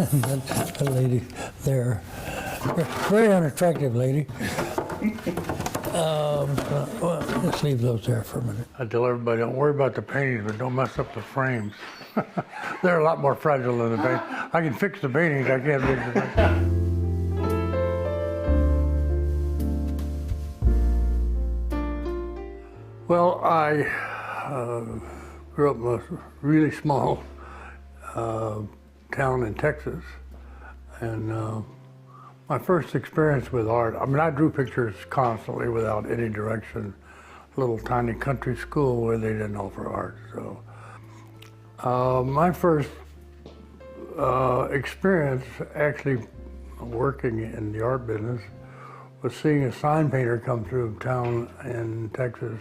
that lady there, very unattractive lady. Well, just leave those there for a minute. I tell everybody, don't worry about the paintings, but don't mess up the frames. They're a lot more fragile than the paint. I can fix the paintings, I can't fix the paintings. Well, I grew up in a really small town in Texas, and my first experience with art, I mean, I drew pictures constantly without any direction. A little tiny country school where they didn't offer art. So my first experience actually working in the art business was seeing a sign painter come through town in Texas,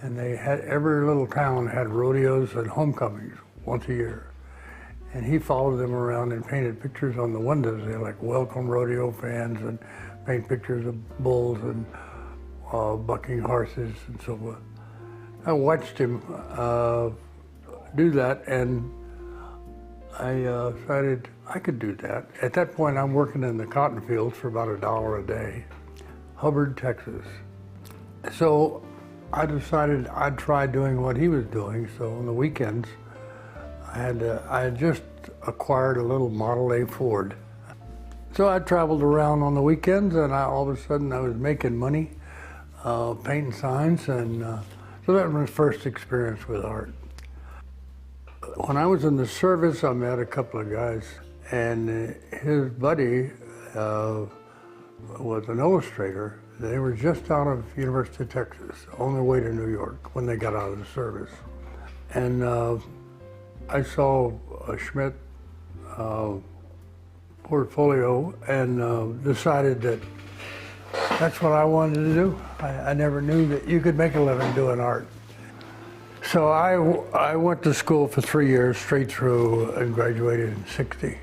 and they had, every little town had rodeos and homecomings once a year. And he followed them around and painted pictures on the windows. They like welcome rodeo fans and paint pictures of bulls and bucking horses and so forth. I watched him do that, and I decided I could do that. At that point, I'm working in the cotton fields for about $1 a day, Hubbard, Texas. So I decided I'd try doing what he was doing. So on the weekends, I had just acquired a little Model A Ford. So I traveled around on the weekends, and all of a sudden I was making money painting signs, and so that was my first experience with art. When I was in the service, I met a couple of guys, and his buddy was an illustrator. They were just out of University of Texas, on their way to New York when they got out of the service. And I saw a Schmidt portfolio and decided that that's what I wanted to do. I never knew that you could make a living doing art. So I went to school for 3 years straight through and graduated in '60.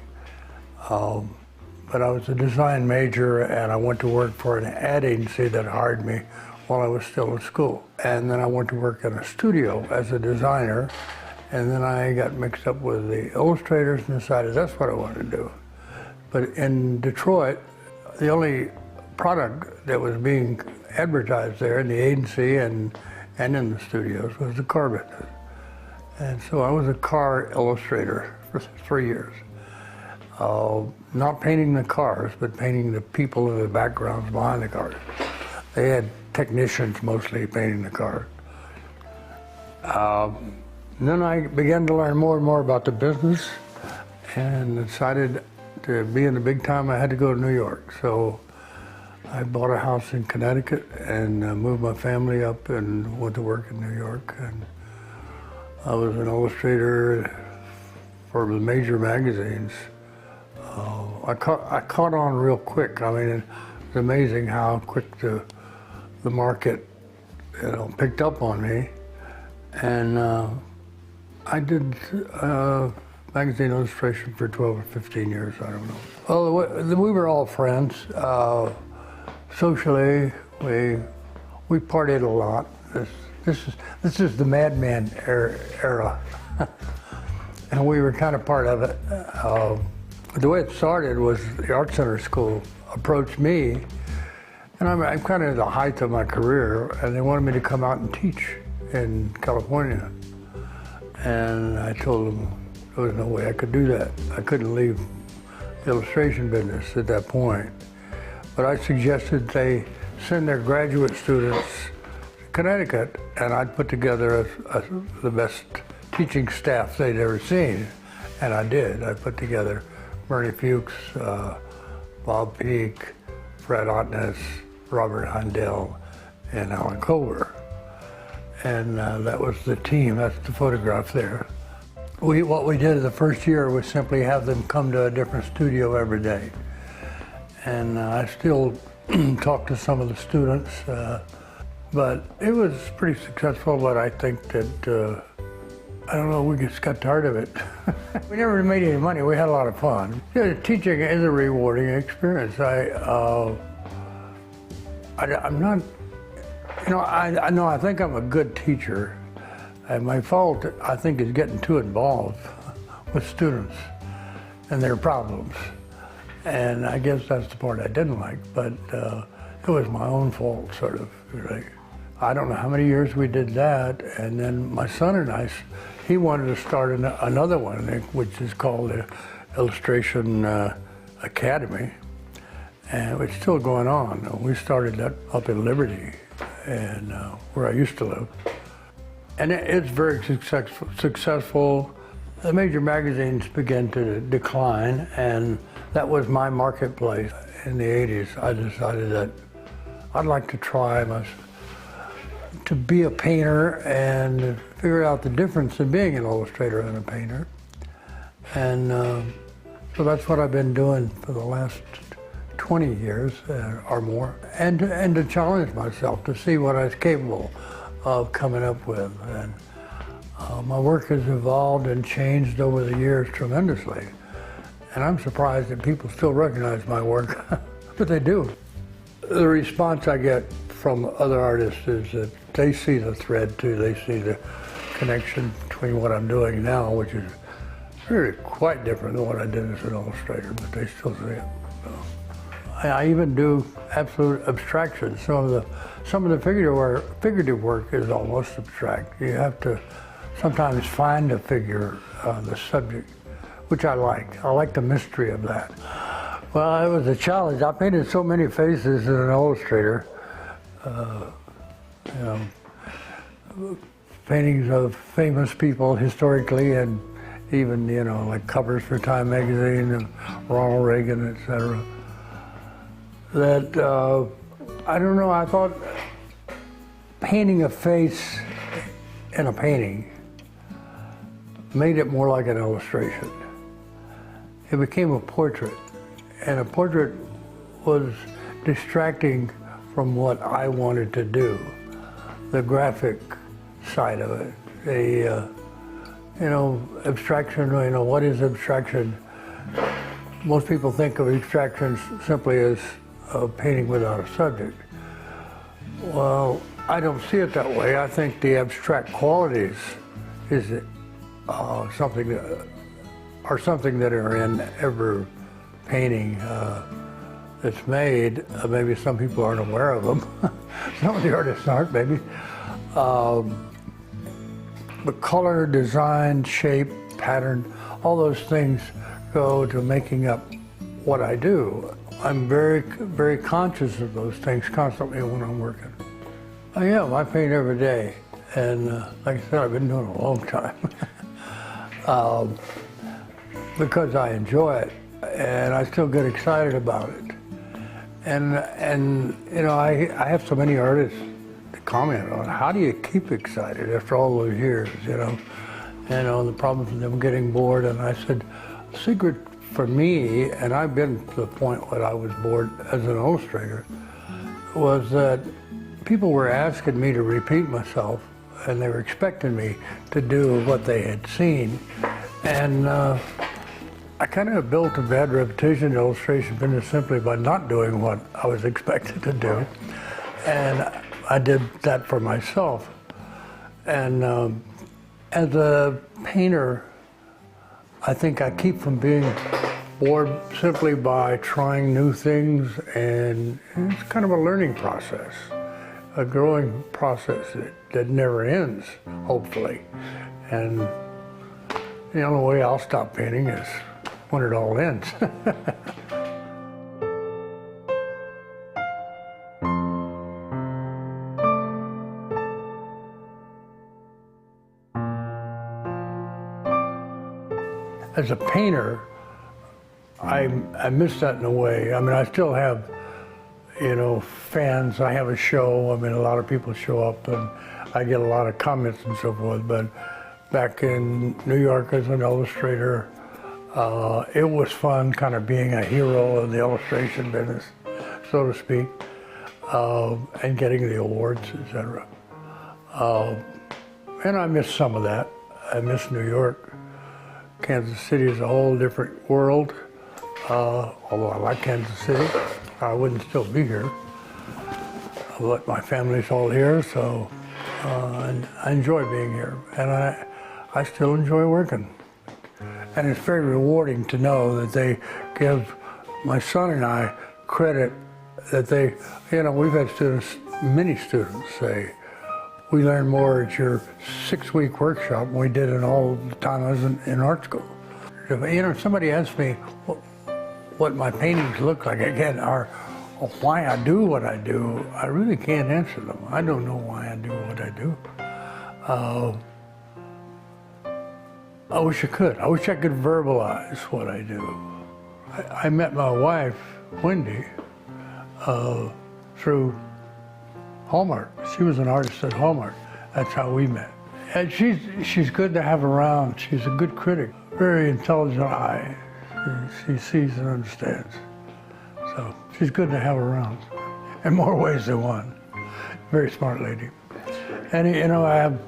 But I was a design major, and I went to work for an ad agency that hired me while I was still in school. And then I went to work in a studio as a designer. And then I got mixed up with the illustrators and decided that's what I wanted to do. But in Detroit, the only product that was being advertised there in the agency and in the studios was the car business. And so I was a car illustrator for 3 years. Not painting the cars, but painting the people in the backgrounds behind the cars. They had technicians mostly painting the cars. And then I began to learn more and more about the business, and decided to be in the big time I had to go to New York. So I bought a house in Connecticut and moved my family up and went to work in New York. And I was an illustrator for the major magazines. I caught on real quick. I mean, it's amazing how quick the market, picked up on me. And I did magazine illustration for 12 or 15 years, I don't know. Well, we were all friends. Socially, we partied a lot. This is the madman era. And we were kind of part of it. The way it started was the Art Center School approached me, and I'm kind of at the height of my career, and they wanted me to come out and teach in California. And I told them there was no way I could do that. I couldn't leave the illustration business at that point. But I suggested they send their graduate students to Connecticut, and I'd put together the best teaching staff they'd ever seen. And I did. I put together Bernie Fuchs, Bob Peak, Fred Ottness, Robert Hundell, and Alan Culver. And that was the team. That's the photograph there. What we did the first year was simply have them come to a different studio every day. And I still talk to some of the students, but it was pretty successful. But I think that, I don't know, we just got tired of it. We never made any money. We had a lot of fun. Yeah, teaching is a rewarding experience. I'm not, I think I'm a good teacher. And my fault, I think, is getting too involved with students. and their problems. And I guess that's the part I didn't like, but it was my own fault, sort of. Right? I don't know how many years we did that, and then my son and I, he wanted to start another one, which is called the Illustration Academy, and it's still going on. We started that up in Liberty, and where I used to live. And it's very successful. The major magazines began to decline, and that was my marketplace. In the 80s, I decided that I'd like to try to be a painter and figure out the difference in being an illustrator and a painter. And so that's what I've been doing for the last 20 years or more, and to challenge myself to see what I was capable of coming up with. And my work has evolved and changed over the years tremendously. And I'm surprised that people still recognize my work, but they do. The response I get from other artists is that they see the thread too. They see the connection between what I'm doing now, which is really quite different than what I did as an illustrator, but they still see it. I even do absolute abstraction. Some of the figurative work is almost abstract. You have to sometimes find a figure, the subject, which I like. I like the mystery of that. Well, it was a challenge. I painted so many faces as an illustrator. You know, paintings of famous people historically, and even, you know, like covers for Time magazine and Ronald Reagan, etc. That, I don't know, I thought painting a face in a painting made it more like an illustration. It became a portrait, and a portrait was distracting from what I wanted to do, the graphic side of it, the, you know, abstraction. You know, what is abstraction? Most people think of abstraction simply as a painting without a subject. Well, I don't see it that way. I think the abstract qualities is something that are in every painting that's made. Maybe some people aren't aware of them. Some of the artists aren't, maybe. But color, design, shape, pattern, all those things go to making up what I do. I'm very, very conscious of those things constantly when I'm working. I am. I paint every day. And like I said, I've been doing it a long time. Because I enjoy it, and I still get excited about it. And you know, I have so many artists to comment on, how do you keep excited after all those years, you know? The problems of them getting bored. And I said, the secret for me, and I've been to the point where I was bored as an illustrator, was that people were asking me to repeat myself, and they were expecting me to do what they had seen. And I kind of built a bad reputation in the illustration business simply by not doing what I was expected to do. And I did that for myself. And as a painter, I think I keep from being bored simply by trying new things, and it's kind of a learning process, a growing process that never ends, hopefully. And the only way I'll stop painting is when it all ends. As a painter, I miss that in a way. I mean, I still have, you know, fans. I have a show. I mean, a lot of people show up, and I get a lot of comments and so forth. But back in New York as an illustrator, it was fun kind of being a hero of the illustration business, so to speak, and getting the awards, etc. And I miss some of that. I miss New York. Kansas City is a whole different world. Although I like Kansas City, I wouldn't still be here. But my family's all here, so and I enjoy being here. And I still enjoy working. And it's very rewarding to know that they give my son and I credit that they, we've had students, many students say, we learned more at your 6-week workshop than we did in all the time I was in art school. Somebody asked me what my paintings look like, again, or why I do what I do. I really can't answer them. I don't know why I do what I do. I wish I could. I wish I could verbalize what I do. I met my wife, Wendy, through Hallmark. She was an artist at Hallmark. That's how we met. And she's good to have around. She's a good critic, very intelligent eye. She sees and understands. So she's good to have around in more ways than one. Very smart lady. And I have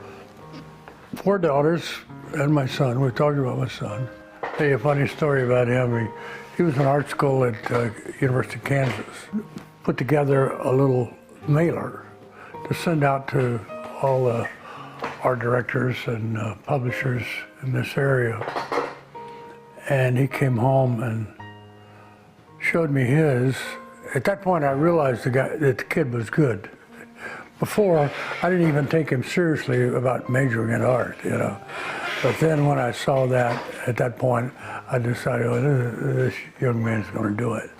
4 daughters and my son. We're talking about my son. I'll tell you a funny story about him. He was in art school at University of Kansas. Put together a little mailer to send out to all the art directors and publishers in this area. And he came home and showed me his. At that point, I realized that the kid was good. Before, I didn't even take him seriously about majoring in art, But then when I saw that, at that point, I decided, this young man's going to do it.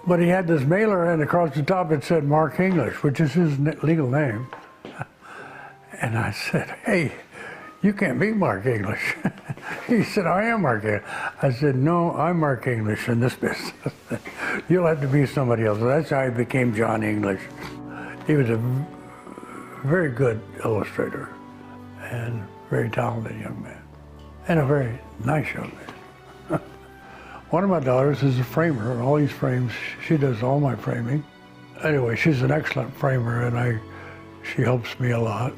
But he had this mailer, and across the top it said Mark English, which is his legal name. And I said, hey, you can't be Mark English. He said, I am Mark English. I said, no, I'm Mark English in this business. You'll have to be somebody else. That's how he became John English. He was a very good illustrator and very talented young man, and a very nice young man. One of my daughters is a framer. All these frames, she does all my framing. Anyway, she's an excellent framer, and she helps me a lot.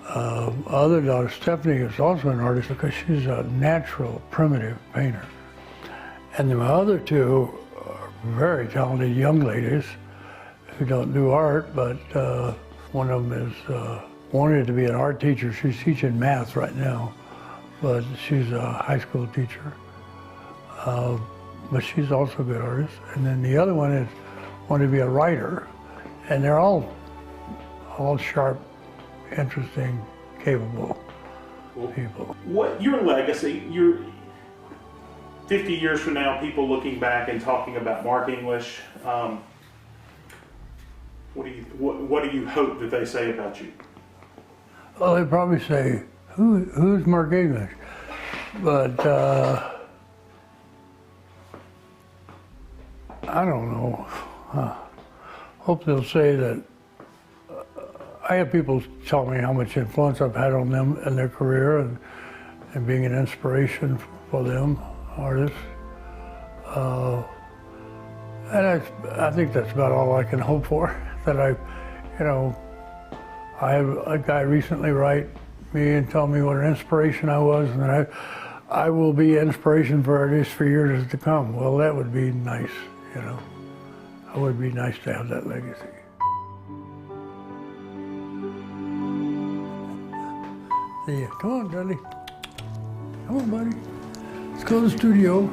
Other daughter, Stephanie, is also an artist because she's a natural, primitive painter. And then my other 2 are very talented young ladies who don't do art, but one of them is wanted to be an art teacher. She's teaching math right now, but she's a high school teacher. But she's also a good artist. And then the other one is wanted to be a writer. And they're all sharp, interesting, capable people. What your legacy? You're 50 years from now, people looking back and talking about Mark English. What do you hope that they say about you? Well, they probably say, "Who's Mark English?" But I don't know. Hope they'll say that. I have people tell me how much influence I've had on them in their career and being an inspiration for them, artists. And I think that's about all I can hope for. That I had a guy recently write me and tell me what an inspiration I was, and that I will be inspiration for artists for years to come. Well, that would be nice, It would be nice to have that legacy. Yeah, come on, Dudley. Come on, buddy. Let's go to the studio.